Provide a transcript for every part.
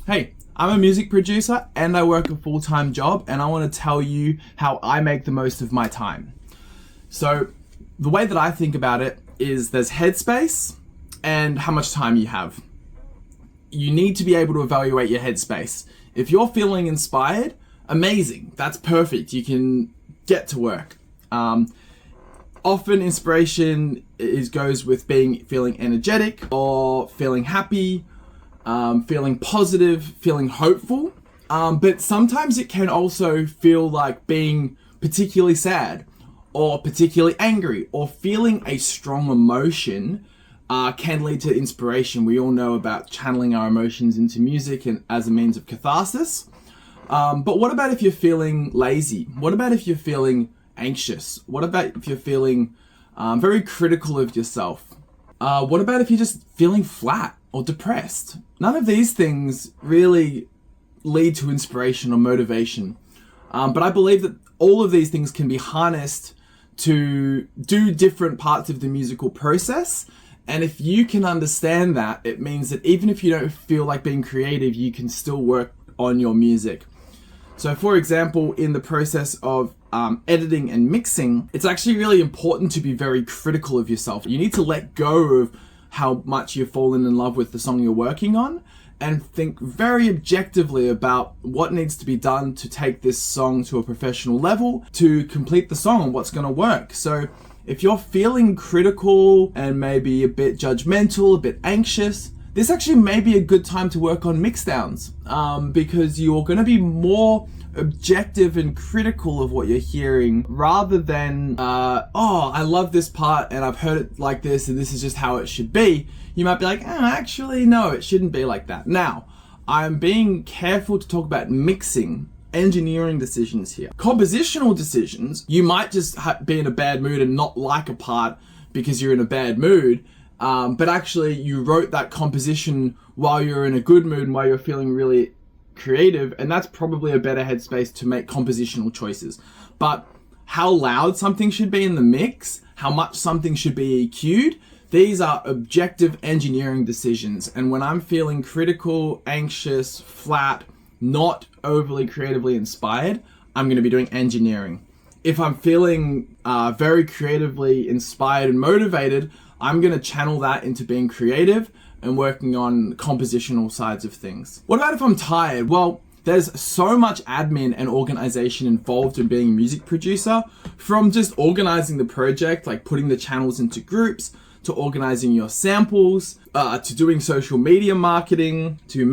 Hey, I'm a music producer and I work a full-time job, and I want to tell you how I make the most of my time. So the way that I think about it is there's headspace and how much time you have. You need to be able to evaluate your headspace. If you're feeling inspired, amazing, that's perfect. You can get to work. Often inspiration goes with feeling energetic or feeling happy, feeling positive, feeling hopeful. But sometimes it can also feel like being particularly sad or particularly angry, or feeling a strong emotion can lead to inspiration. We all know about channeling our emotions into music and as a means of catharsis. But what about if you're feeling lazy? What about if you're feeling anxious? What about if you're feeling very critical of yourself? What about if you're just feeling flat or depressed? None of these things really lead to inspiration or motivation. But I believe that all of these things can be harnessed to do different parts of the musical process. And if you can understand that, it means that even if you don't feel like being creative, you can still work on your music. So for example, in the process of editing and mixing, it's actually really important to be very critical of yourself. You need to let go of how much you've fallen in love with the song you're working on and think very objectively about what needs to be done to take this song to a professional level, to complete the song and what's going to work. So if you're feeling critical and maybe a bit judgmental, a bit anxious, this actually may be a good time to work on mixdowns, because you're going to be more objective and critical of what you're hearing, rather than, oh, I love this part and I've heard it like this and this is just how it should be. You might be like, actually, no, it shouldn't be like that. Now, I'm being careful to talk about mixing, engineering decisions here. Compositional decisions, you might just be in a bad mood and not like a part because you're in a bad mood. But actually you wrote that composition while you're in a good mood and while you're feeling really creative, and that's probably a better headspace to make compositional choices. But how loud something should be in the mix, how much something should be EQ'd, these are objective engineering decisions. And when I'm feeling critical, anxious, flat, not overly creatively inspired, I'm going to be doing engineering. If I'm feeling very creatively inspired and motivated, I'm going to channel that into being creative and working on compositional sides of things. What about if I'm tired? Well, there's so much admin and organization involved in being a music producer, from just organizing the project, like putting the channels into groups, to organizing your samples, to doing social media marketing, to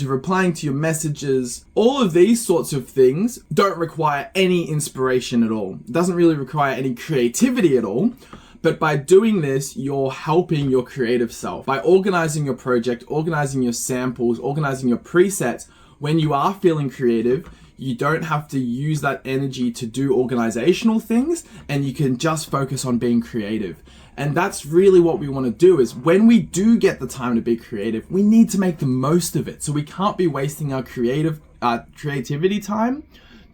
replying to your messages. All of these sorts of things don't require any inspiration at all. It doesn't really require any creativity at all. But by doing this, you're helping your creative self. By organizing your project, organizing your samples, organizing your presets, when you are feeling creative, you don't have to use that energy to do organizational things, and you can just focus on being creative. And that's really what we want to do, is when we do get the time to be creative, we need to make the most of it. So we can't be wasting our creativity time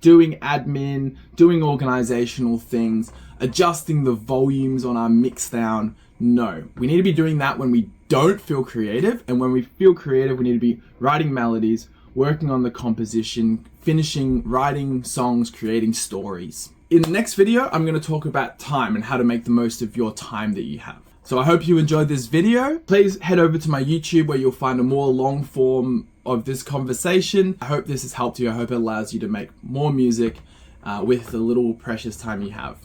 doing admin, doing organizational things, adjusting the volumes on our mixdown. No, we need to be doing that when we don't feel creative. And when we feel creative, we need to be writing melodies, working on the composition, finishing writing songs, creating stories. In the next video, I'm going to talk about time and how to make the most of your time that you have. So I hope you enjoyed this video. Please head over to my YouTube where you'll find a more long form of this conversation. I hope this has helped you. I hope it allows you to make more music with the little precious time you have.